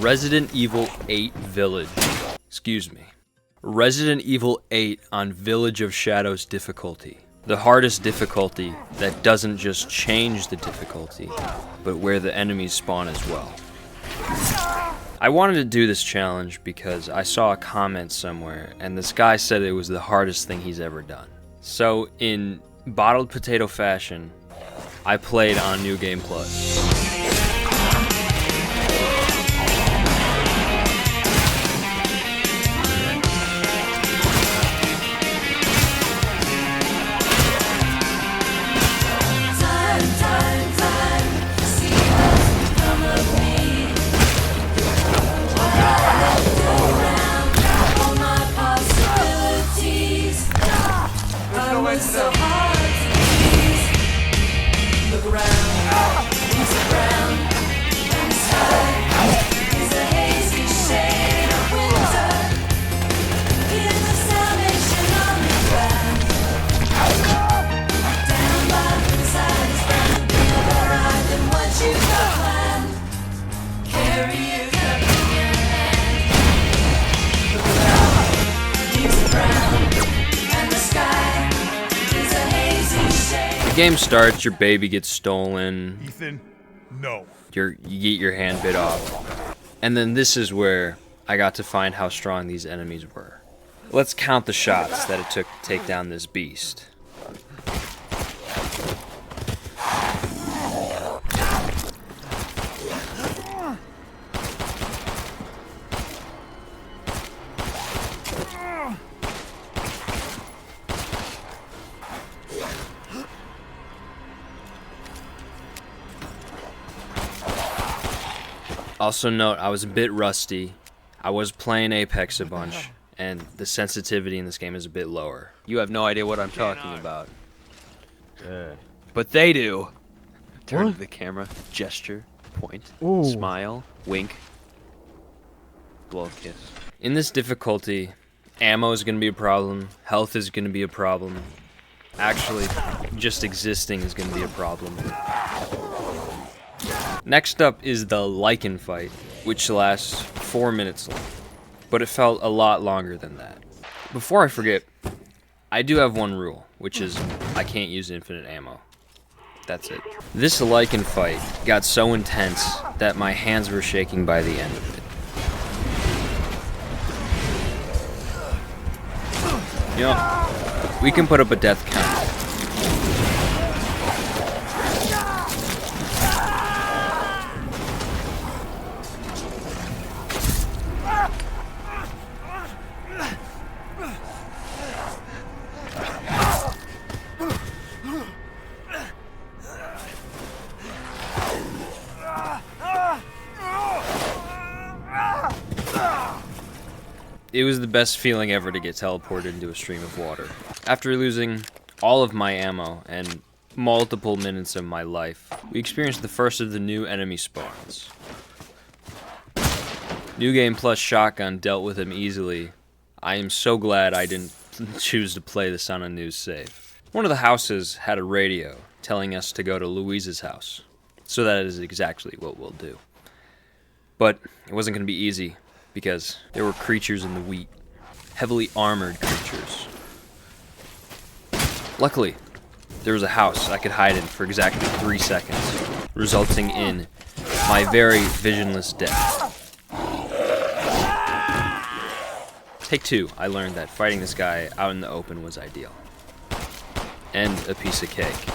Resident Evil 8 Village. Excuse me. Resident Evil 8 on Village of Shadows difficulty. The hardest difficulty that doesn't just change the difficulty, but where the enemies spawn as well. I wanted to do this challenge because I saw a comment somewhere, and this guy said it was the hardest thing he's ever done. So, in bottled potato fashion, I played on New Game Plus. The game starts, your baby gets stolen. Ethan, no. You get your hand bit off. And then this is where I got to find how strong these enemies were. Let's count the shots that it took to take down this beast. Also note, I was a bit rusty. I was playing Apex a bunch, and the sensitivity in this game is a bit lower. You have no idea what I'm talking about. But they do. Turn to the camera, gesture, point, smile, wink, blow a kiss. In this difficulty, ammo is going to be a problem, health is going to be a problem. Actually, just existing is going to be a problem. Next up is the Lichen fight, which lasts 4 minutes long, but it felt a lot longer than that. Before I forget, I do have one rule, which is I can't use infinite ammo. That's it. This Lichen fight got so intense that my hands were shaking by the end of it. You know, we can put up a death count. It was the best feeling ever to get teleported into a stream of water. After losing all of my ammo and multiple minutes of my life, we experienced the first of the new enemy spawns. New Game Plus shotgun dealt with him easily. I am so glad I didn't choose to play this on a new save. One of the houses had a radio telling us to go to Louise's house, so that is exactly what we'll do. But it wasn't going to be easy, because there were creatures in the wheat. Heavily armored creatures. Luckily, there was a house I could hide in for exactly 3 seconds, resulting in my very visionless death. Take 2, I learned that fighting this guy out in the open was ideal. And a piece of cake.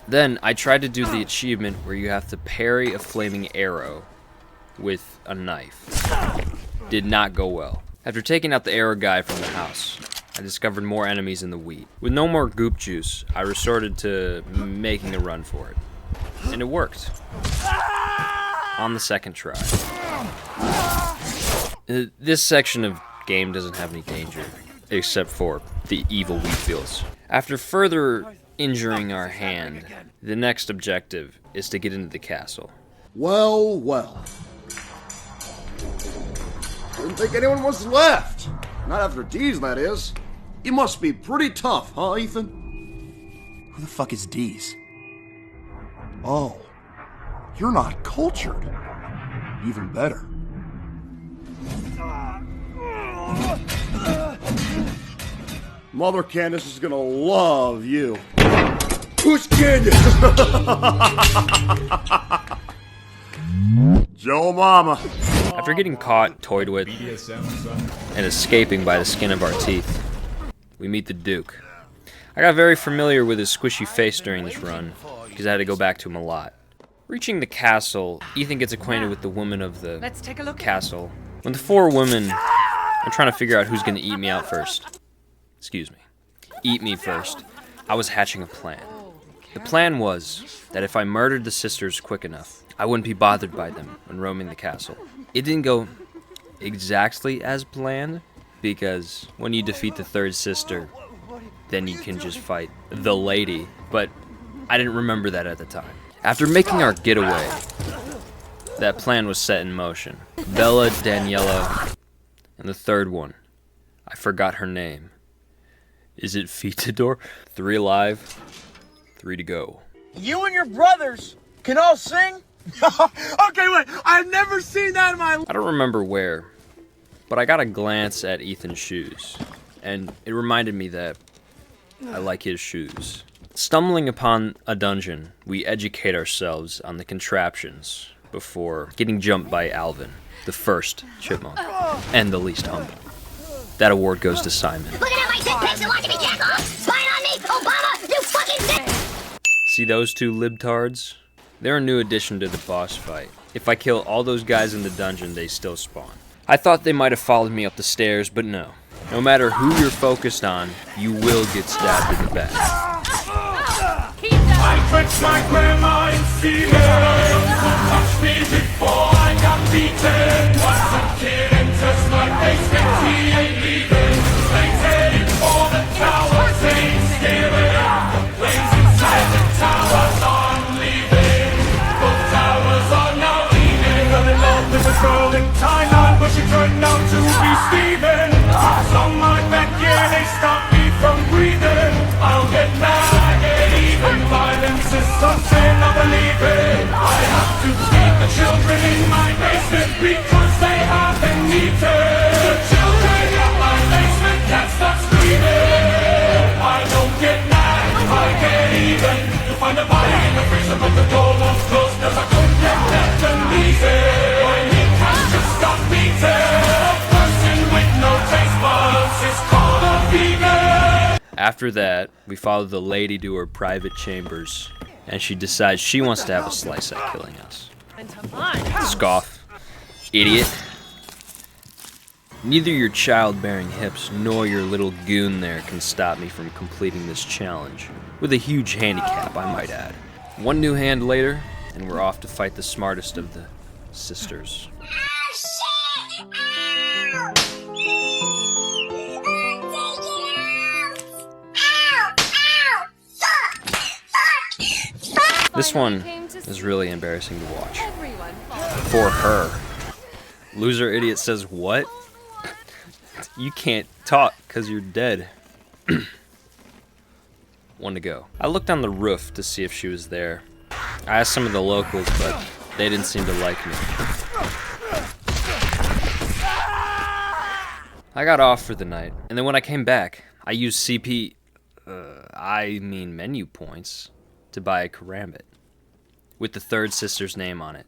Then I tried to do the achievement where you have to parry a flaming arrow with a knife. Did not go well. After taking out the arrow guy from the house, I discovered more enemies in the wheat. With no more goop juice, I resorted to making a run for it. And it worked. On the second try. This section of game doesn't have any danger, except for the evil wheat fields. After further injuring our hand, the next objective is to get into the castle. Well, well. Didn't think anyone was left. Not after D's, that is. You must be pretty tough, huh, Ethan? Who the fuck is D's? Oh, you're not cultured. Even better. Mother Candace is gonna love you. Who's Candace? Joe Mama. After getting caught, toyed with, and escaping by the skin of our teeth, we meet the Duke. I got very familiar with his squishy face during this run, because I had to go back to him a lot. Reaching the castle, Ethan gets acquainted with the woman of the castle. When the four women are trying to figure out who's going to eat me out first, eat me first, I was hatching a plan. The plan was that if I murdered the sisters quick enough, I wouldn't be bothered by them when roaming the castle. It didn't go exactly as planned, because when you defeat the third sister, then you can just fight the lady, but I didn't remember that at the time. After making our getaway, that plan was set in motion. Bella, Daniela, and the third one, I forgot her name. Is it Fitador? 3 alive, 3 to go. You and your brothers can all sing? Okay, wait, I've never seen that in my life. I don't remember where, but I got a glance at Ethan's shoes, and it reminded me that I like his shoes. Stumbling upon a dungeon, we educate ourselves on the contraptions before getting jumped by Alvin, the first chipmunk, and the least humble. That award goes to Simon. Looking at my dick pics and watching me jack off? Spying on me? Obama, you fucking dick! See those 2 libtards? They're a new addition to the boss fight. If I kill all those guys in the dungeon, they still spawn. I thought they might have followed me up the stairs, but no. No matter who you're focused on, you will get stabbed in the back. I tricked my grandma in female. Touched me before I got beaten. Was a kid enters my basement, he ain't leaving. Waiting for the towers, ain't scaring. The flames inside the towers aren't leaving. Both towers are now leaving. Fell in love with a girl in Thailand, but she turned out to be Steven. On my back, yeah, they stop me from breathing. I'll get mad, get even. Violence is something I believe in. I have to feed the children in my basement because they haven't eaten. The children in my basement can't stop screaming. I don't get mad, I get even. You find a body in the freezer, but the door won't close cause I couldn't get left uneasy. My meat can't just stop beating. After that, we follow the lady to her private chambers, and she decides she wants to have a slice at killing us. Scoff. Idiot. Neither your childbearing hips nor your little goon there can stop me from completing this challenge, with a huge handicap, I might add. 1 new hand later, and we're off to fight the smartest of the sisters. This one is really embarrassing to watch. For her. Loser idiot says what? You can't talk because you're dead. 1 to go. I looked on the roof to see if she was there. I asked some of the locals, but they didn't seem to like me. I got off for the night, and then when I came back, I used menu points, to buy a karambit with the third sister's name on it.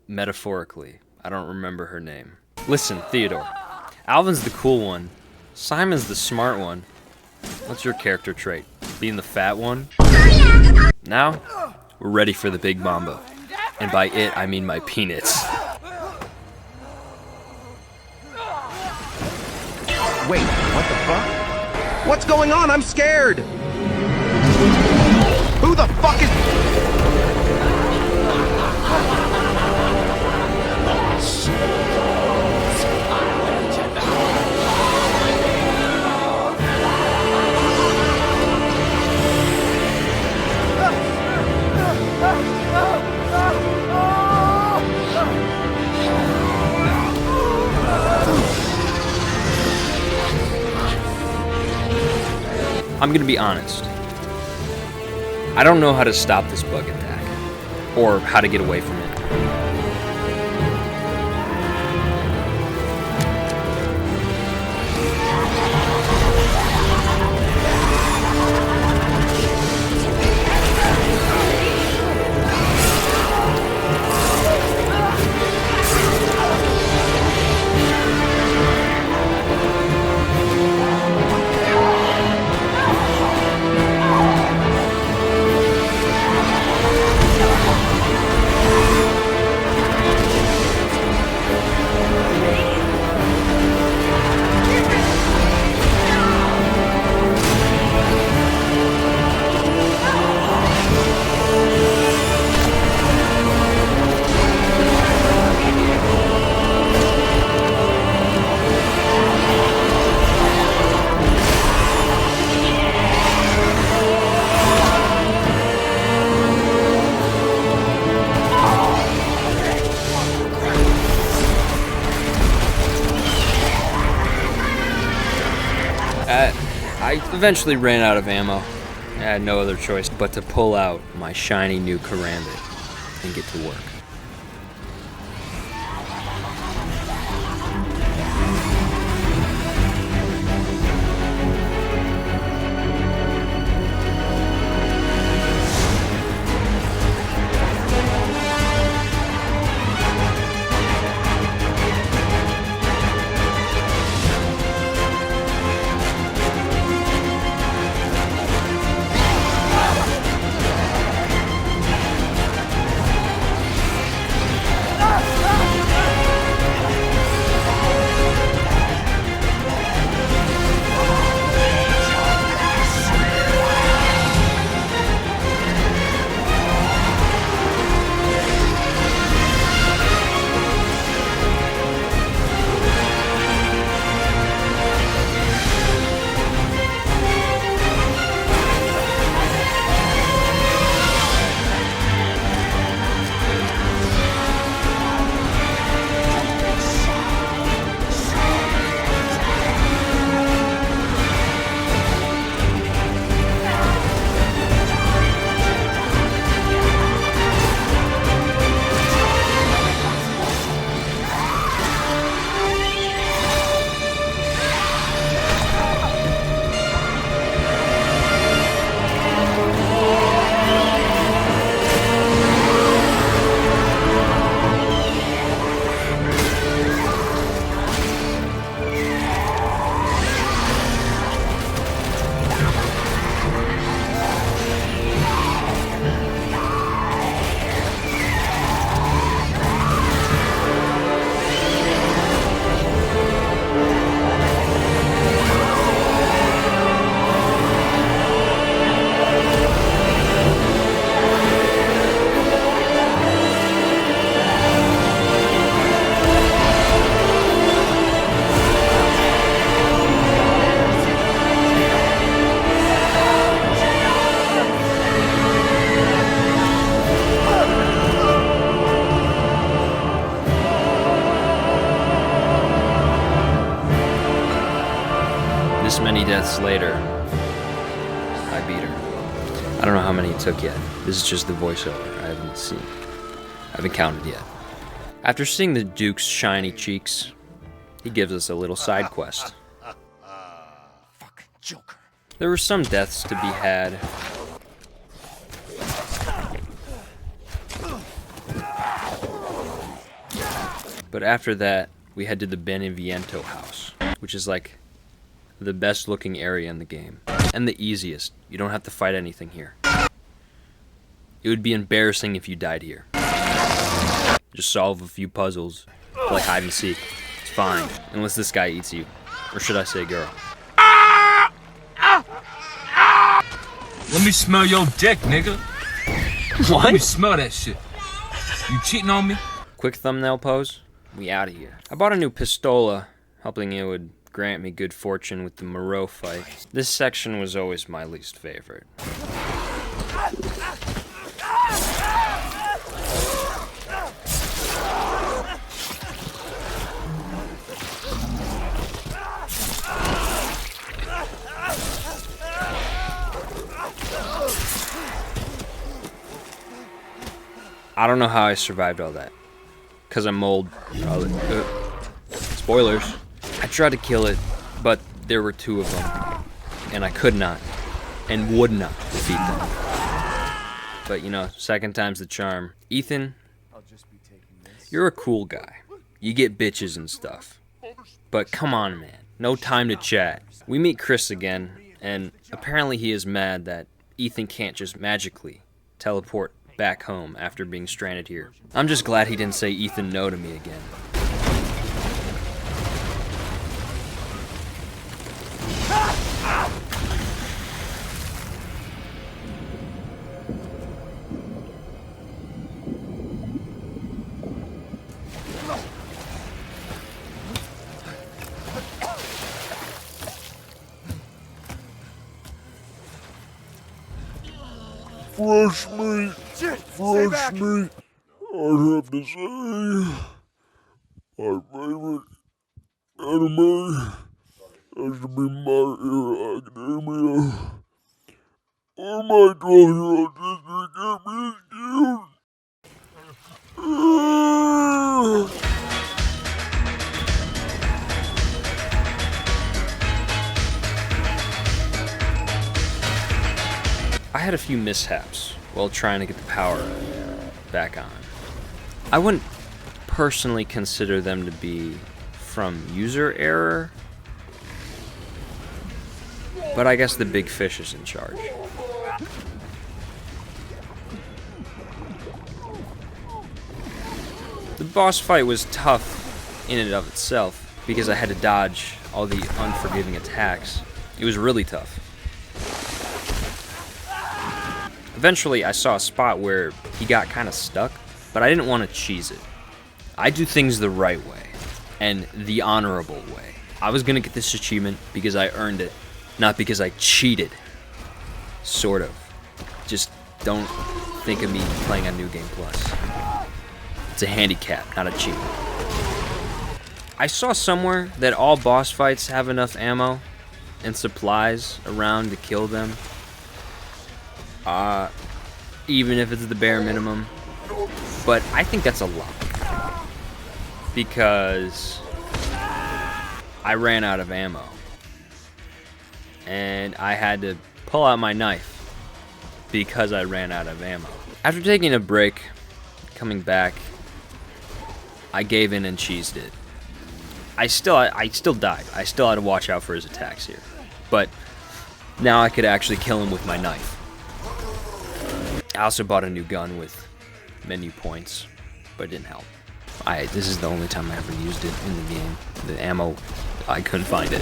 Metaphorically, I don't remember her name. Listen, Theodore, Alvin's the cool one, Simon's the smart one. What's your character trait? Being the fat one? Now, we're ready for the big mambo, and by it I mean my peanuts. Wait, what the fuck? What's going on? I'm scared! Who the fuck is... I'm gonna be honest. I don't know how to stop this bug attack, or how to get away from it. I eventually ran out of ammo. I had no other choice but to pull out my shiny new Karambit and get to work. This many deaths later, I beat her. I don't know how many it took yet. This is just the voiceover. I haven't counted yet. After seeing the Duke's shiny cheeks, he gives us a little side quest. Fucking Joker. There were some deaths to be had. But after that, we head to the Beneviento house, which is like the best looking area in the game. And the easiest. You don't have to fight anything here. It would be embarrassing if you died here. Just solve a few puzzles, play hide and seek. It's fine, unless this guy eats you. Or should I say girl? Let me smell your dick, nigga. What? Let me smell that shit. You cheating on me? Quick thumbnail pose. We out of here. I bought a new pistola, hoping it would grant me good fortune with the Moreau fight. This section was always my least favorite. I don't know how I survived all that. 'Cause I'm old. Spoilers. I tried to kill it, but there were two of them, and I could not, and would not defeat them. But you know, second time's the charm. Ethan, you're a cool guy. You get bitches and stuff. But come on, man. No time to chat. We meet Chris again, and apparently he is mad that Ethan can't just magically teleport back home after being stranded here. I'm just glad he didn't say Ethan no to me again. Fresh meat, fresh meat. I'd have to say, my favorite anime has to be My Hero Academia. Or my 12-year-old sister get me excused. I had a few mishaps while trying to get the power back on. I wouldn't personally consider them to be from user error, but I guess the big fish is in charge. The boss fight was tough in and of itself because I had to dodge all the unforgiving attacks. It was really tough. Eventually, I saw a spot where he got kind of stuck, but I didn't want to cheese it. I do things the right way, and the honorable way. I was going to get this achievement because I earned it, not because I cheated. Sort of. Just don't think of me playing on New Game Plus. It's a handicap, not a cheat. I saw somewhere that all boss fights have enough ammo and supplies around to kill them. Even if it's the bare minimum. But I think that's a lot. Because I ran out of ammo. And I had to pull out my knife because I ran out of ammo. After taking a break, coming back, I gave in and cheesed it. I still died. I still had to watch out for his attacks here. But now I could actually kill him with my knife. I also bought a new gun with menu points, but it didn't help. This is the only time I ever used it in the game. The ammo, I couldn't find it.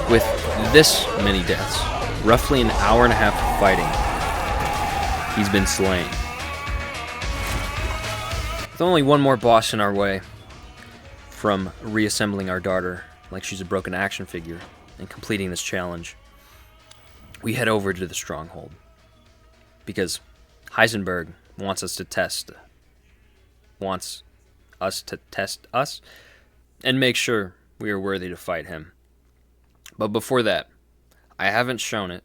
With this many deaths, roughly an hour and a half of fighting, he's been slain. With only one more boss in our way from reassembling our daughter like she's a broken action figure and completing this challenge, we head over to the stronghold. Because Hiesenburg wants us to test us and make sure we are worthy to fight him. But before that, I haven't shown it,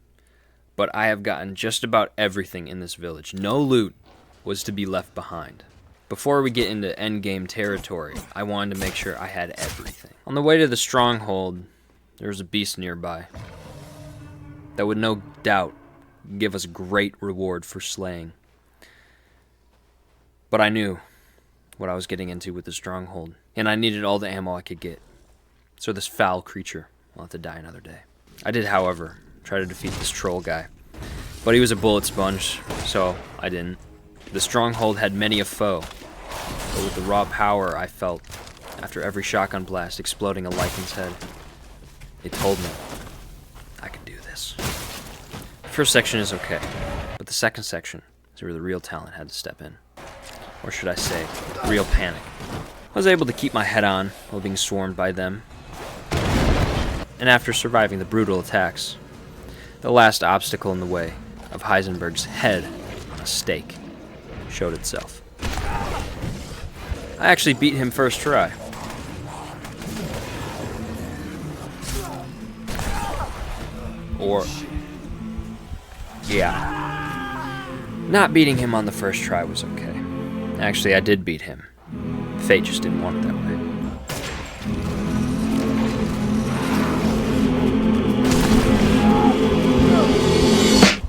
but I have gotten just about everything in this village. No loot was to be left behind. Before we get into endgame territory, I wanted to make sure I had everything. On the way to the stronghold, there was a beast nearby that would no doubt give us great reward for slaying. But I knew what I was getting into with the stronghold, and I needed all the ammo I could get. So this foul creature will have to die another day. I did, however, try to defeat this troll guy, but he was a bullet sponge, so I didn't. The stronghold had many a foe, but with the raw power I felt after every shotgun blast exploding a Lycan's head, it told me I could do this. The first section is okay, but the second section is where the real talent had to step in. Or should I say, real panic. I was able to keep my head on while being swarmed by them, and after surviving the brutal attacks, the last obstacle in the way of Hiesenburg's head on a stake showed itself. I actually beat him first try. Or, yeah. Not beating him on the first try was okay. Actually, I did beat him. Fate just didn't want it that way.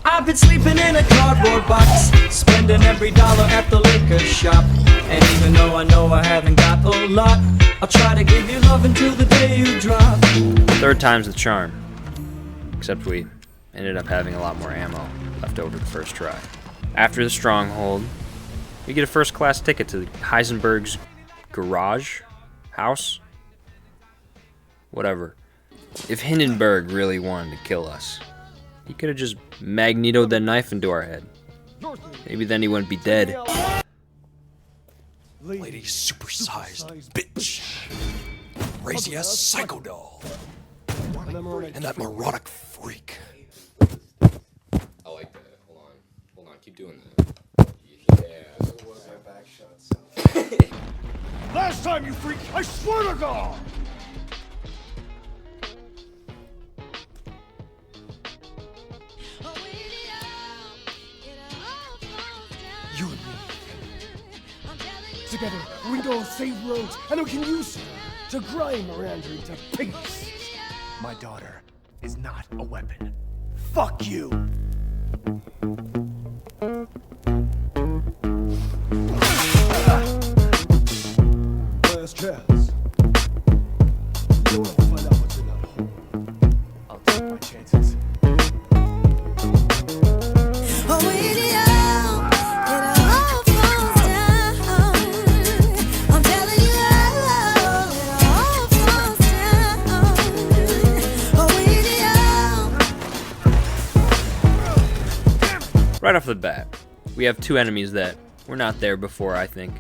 I've been sleeping in a cardboard box, spending every dollar at the liquor shop. And even though I know I haven't got a lot, I'll try to give you love until the day you drop. Third time's the charm. Except we ended up having a lot more ammo left over the first try. After the stronghold, we get a first-class ticket to Hiesenburg's garage? House? Whatever. If Hindenburg really wanted to kill us, He could have just magnetoed that knife into our head. Maybe then he wouldn't be dead. Lady supersized bitch. Crazy ass psycho doll. And that neurotic freak. I like that. Hold on, keep doing that. Yeah. Last time, you freak, I swear to God! You and me. Together, we can go save roads, and we can use it to grind Miranda into peace. My daughter is not a weapon. Fuck you! Last chance. You want to find out what's in that hole? I'll take my chances. Right off the bat, we have two enemies that were not there before, I think.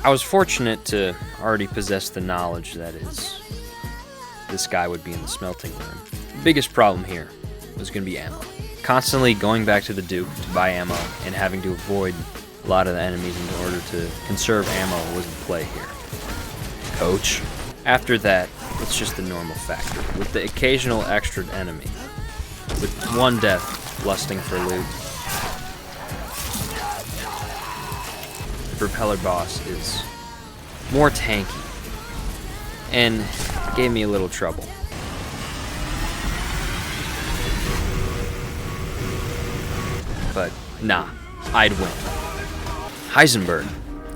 I was fortunate to already possess the knowledge that this guy would be in the smelting room. The biggest problem here was going to be ammo. Constantly going back to the Duke to buy ammo and having to avoid a lot of the enemies in order to conserve ammo was in play here. Coach. After that, it's just the normal factor, with the occasional extra enemy, with one death lusting for loot. The propeller boss is more tanky, and gave me a little trouble. But nah, I'd win. Hiesenburg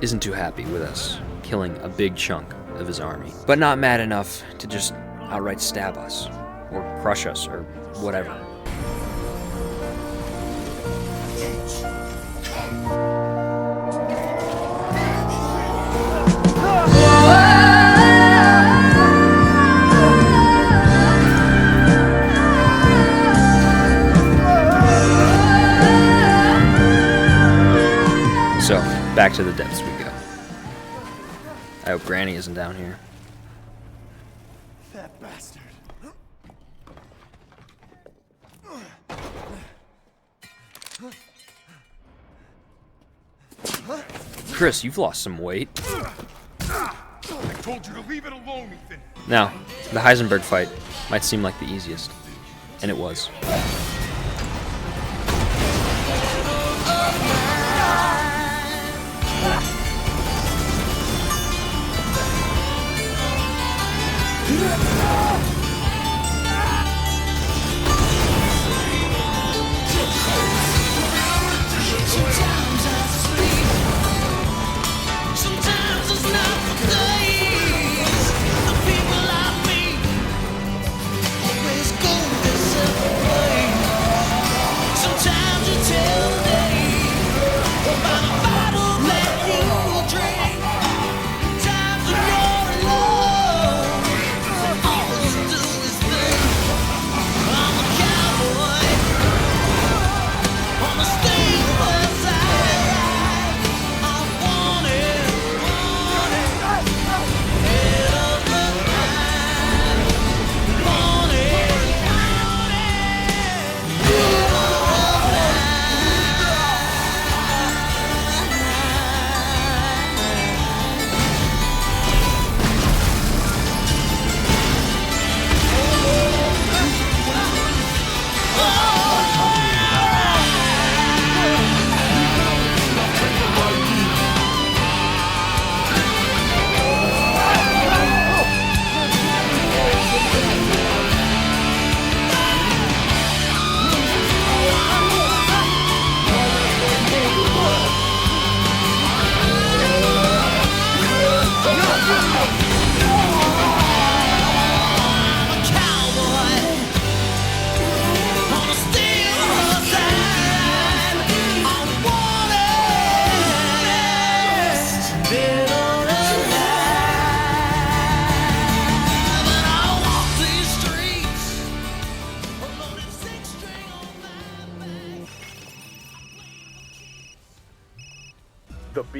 isn't too happy with us killing a big chunk of his army, but not mad enough to just outright stab us, or crush us, or whatever. So, back to the depths we go. I hope Granny isn't down here. That bastard. Chris, you've lost some weight. I told you to leave it alone, Ethan. Now, the Hiesenburg fight might seem like the easiest, and it was.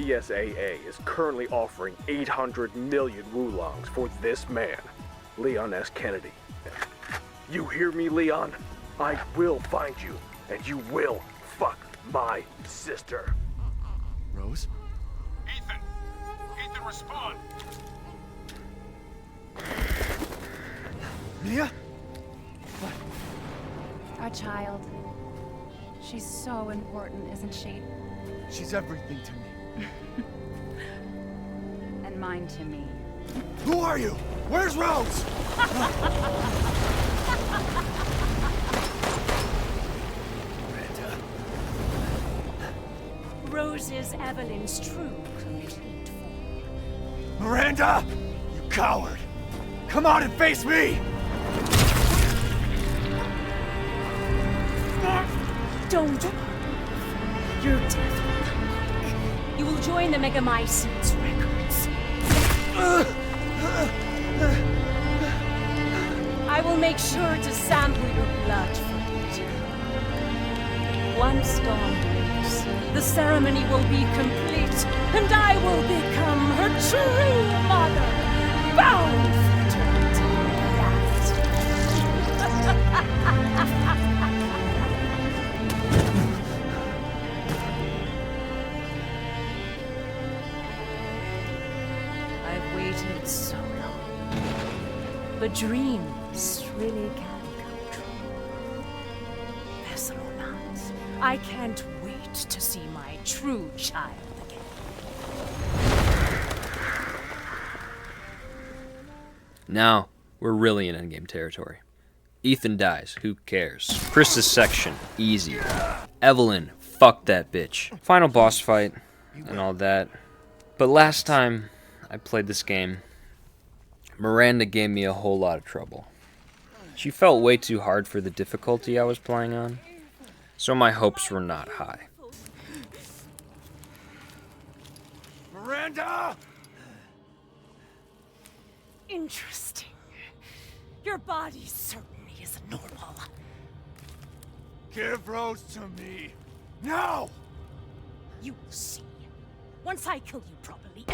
BSAA is currently offering 800 million wulongs for this man, Leon S. Kennedy. You hear me, Leon? I will find you, and you will fuck my sister. Rose? Ethan! Ethan, respond! Mia? Our child. She's so important, isn't she? She's everything to me. And mine to me. Who are you? Where's Rose? Rose is Evelyn's true, complete form. Miranda! You coward! Come out and face me! Don't worry. Your death will come quick. You will join the Megamycenes records. I will make sure to sample your blood for detail. Once dawn breaks, the ceremony will be complete, and I will become her true mother, bound for eternity I've waited so long, but dreams really can come true. Vessel or not, I can't wait to see my true child again. Now, we're really in endgame territory. Ethan dies, who cares? Chris's section, easy. Evelyn, fuck that bitch. Final boss fight, and all that. But last time I played this game, Miranda gave me a whole lot of trouble. She felt way too hard for the difficulty I was playing on, so my hopes were not high. Miranda! Interesting. Your body certainly isn't normal. Give Rose to me. Now! You will see. Once I kill you properly.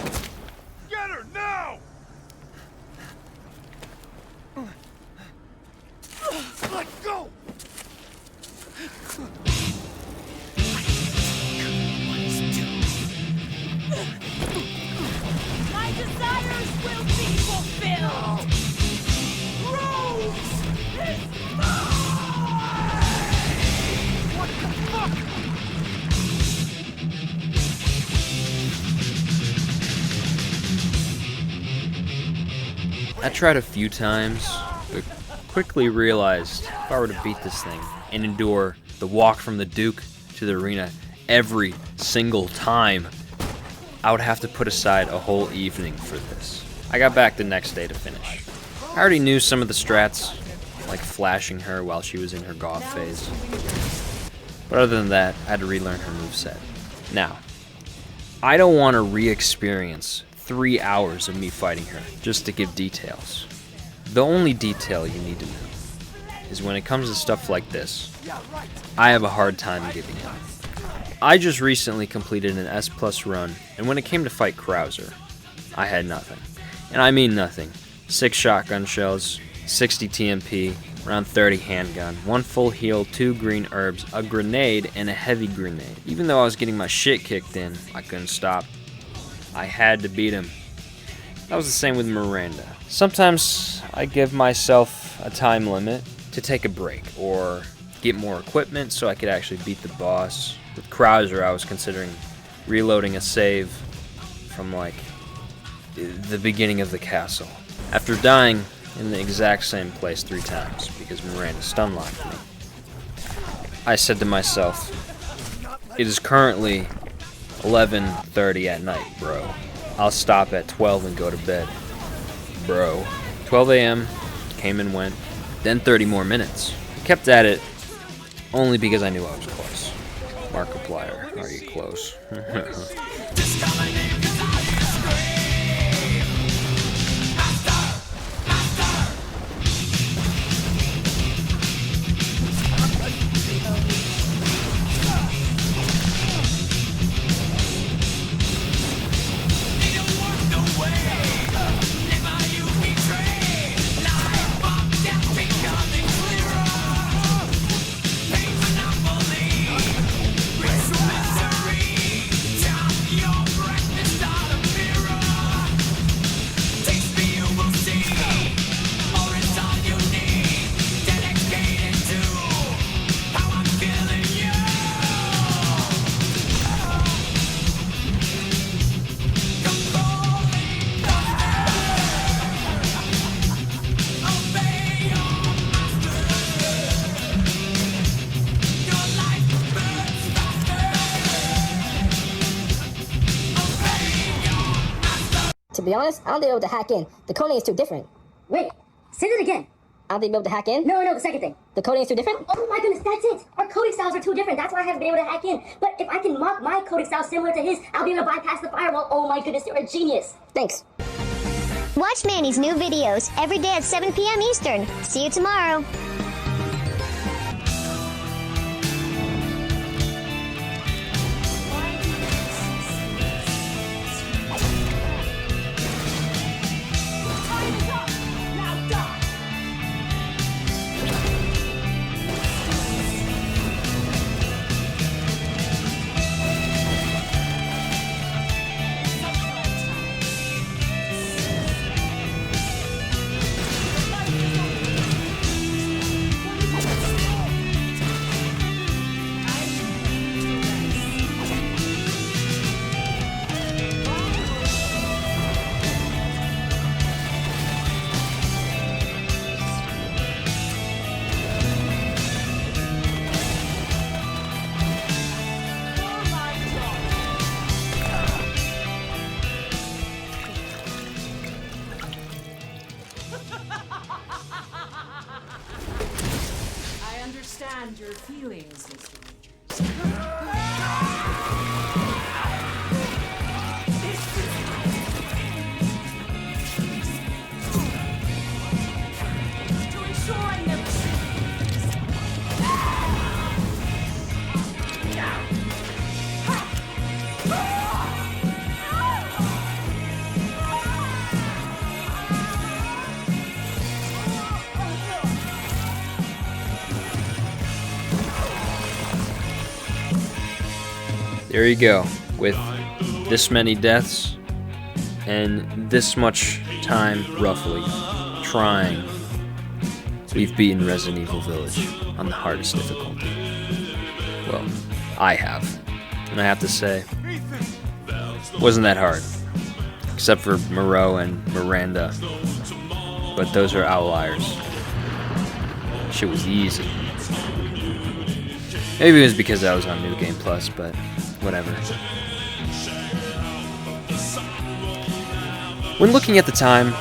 Get her now! Let go! My desires will be fulfilled! Rose is mine! What the fuck? I tried a few times, but quickly realized if I were to beat this thing and endure the walk from the Duke to the arena every single time, I would have to put aside a whole evening for this. I got back the next day to finish. I already knew some of the strats, like flashing her while she was in her goth phase. But other than that, I had to relearn her moveset. Now, I don't want to re-experience 3 hours of me fighting her just to give details. The only detail you need to know is when it comes to stuff like this, I have a hard time giving up. I just recently completed an S+ run, and when it came to fight Krauser, I had nothing. And I mean nothing. 6 shotgun shells, 60 TMP, around 30 handgun, 1 full heal, 2 green herbs, a grenade, and a heavy grenade. Even though I was getting my shit kicked in, I couldn't stop. I had to beat him. That was the same with Miranda. Sometimes I give myself a time limit to take a break, or get more equipment so I could actually beat the boss. With Krauser, I was considering reloading a save from like the beginning of the castle. After dying in the exact same place 3 times because Miranda stun-locked me, I said to myself, it is currently 11:30 at night, bro. I'll stop at 12 and go to bed. Bro. 12 a.m., came and went, then 30 more minutes. Kept at it only because I knew I was close. Markiplier, are you close? be honest, I don't think they'll be able to hack in. The coding is too different. Wait, say that again. I don't think they'll be able to hack in. No, the second thing. The coding is too different? Oh my goodness, that's it. Our coding styles are too different. That's why I haven't been able to hack in. But if I can mock my coding style similar to his, I'll be able to bypass the firewall. Oh my goodness, you're a genius. Thanks. Watch Manny's new videos every day at 7 p.m. Eastern. See you tomorrow. Your feelings, Mr. There you go. With this many deaths and this much time, roughly, trying, we've beaten Resident Evil Village on the hardest difficulty. Well, I have. And I have to say, it wasn't that hard. Except for Moreau and Miranda. But those are outliers. Shit was easy. Maybe it was because I was on New Game Plus, but whatever. When looking at the time,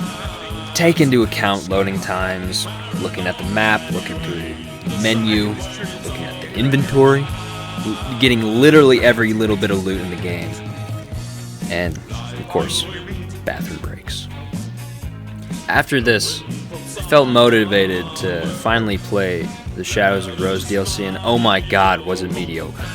take into account loading times, looking at the map, looking through the menu, looking at the inventory, getting literally every little bit of loot in the game, and, of course, bathroom breaks. After this, I felt motivated to finally play the Shadows of Rose DLC, and oh my god, was it mediocre.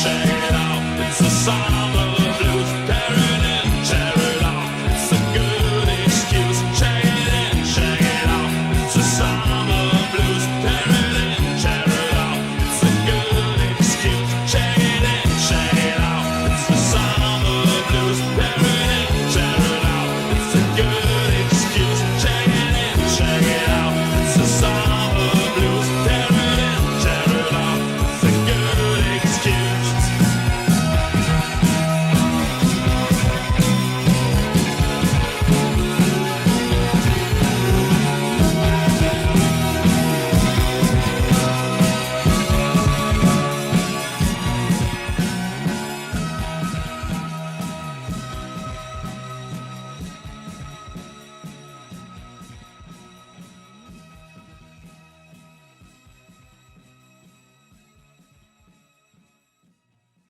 Shake it out, it's a song.